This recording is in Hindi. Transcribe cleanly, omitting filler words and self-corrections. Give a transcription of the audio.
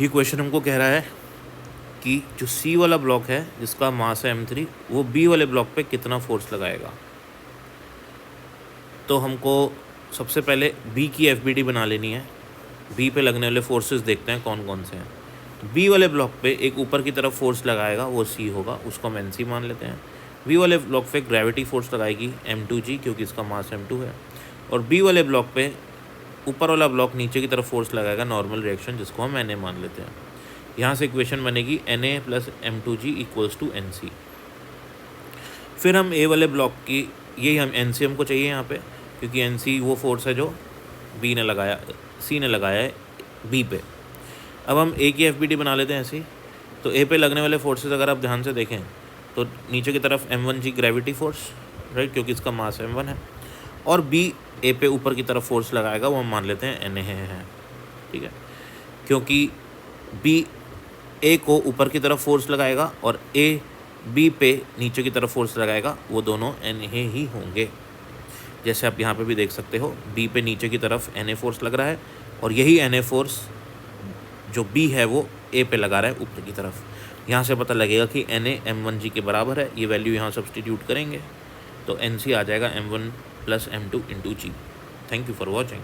ये क्वेश्चन हमको कह रहा है कि जो सी वाला ब्लॉक है जिसका मास है m3 वो बी वाले ब्लॉक पे कितना फोर्स लगाएगा। तो हमको सबसे पहले बी की एफबीडी बना लेनी है। बी पे लगने वाले फोर्सेस देखते हैं कौन कौन से हैं। तो बी वाले ब्लॉक पे एक ऊपर की तरफ फोर्स लगाएगा वो सी होगा, उसको हम एन सी मान लेते हैं। बी वाले ब्लॉक पे ग्रेविटी फोर्स लगाएगी m2g क्योंकि इसका मास m2 है। और बी वाले ब्लॉक पे ऊपर वाला ब्लॉक नीचे की तरफ फोर्स लगाएगा नॉर्मल रिएक्शन जिसको हम Na मान लेते हैं। यहाँ से इक्वेशन बनेगी Na plus m2g equals to NC। फिर हम ए वाले ब्लॉक की यही हम NC हमको चाहिए यहाँ पे क्योंकि NC वो फोर्स है जो सी ने लगाया है बी पे। अब हम ए की एफबीडी बना लेते हैं ऐसे। तो ए पे लगने वाले फोर्सेस अगर आप ध्यान से देखें तो नीचे की तरफ m1g ग्रेविटी फोर्स, राइट, क्योंकि इसका मास m1 है। और बी ए पे ऊपर की तरफ फोर्स लगाएगा वो हम मान लेते हैं Na है, ठीक है, क्योंकि बी ए को ऊपर की तरफ फोर्स लगाएगा और ए बी पे नीचे की तरफ फोर्स लगाएगा, वो दोनों Na ही होंगे। जैसे आप यहाँ पे भी देख सकते हो बी पे नीचे की तरफ Na फोर्स लग रहा है और यही Na फोर्स जो बी है वो ए पे लगा रहा है ऊपर की तरफ। यहाँ से पता लगेगा कि Na m1g के बराबर है। ये वैल्यू यहाँ सब्सटीट्यूट करेंगे तो NC आ जाएगा m1 plus m2 into g। Thank you for watching.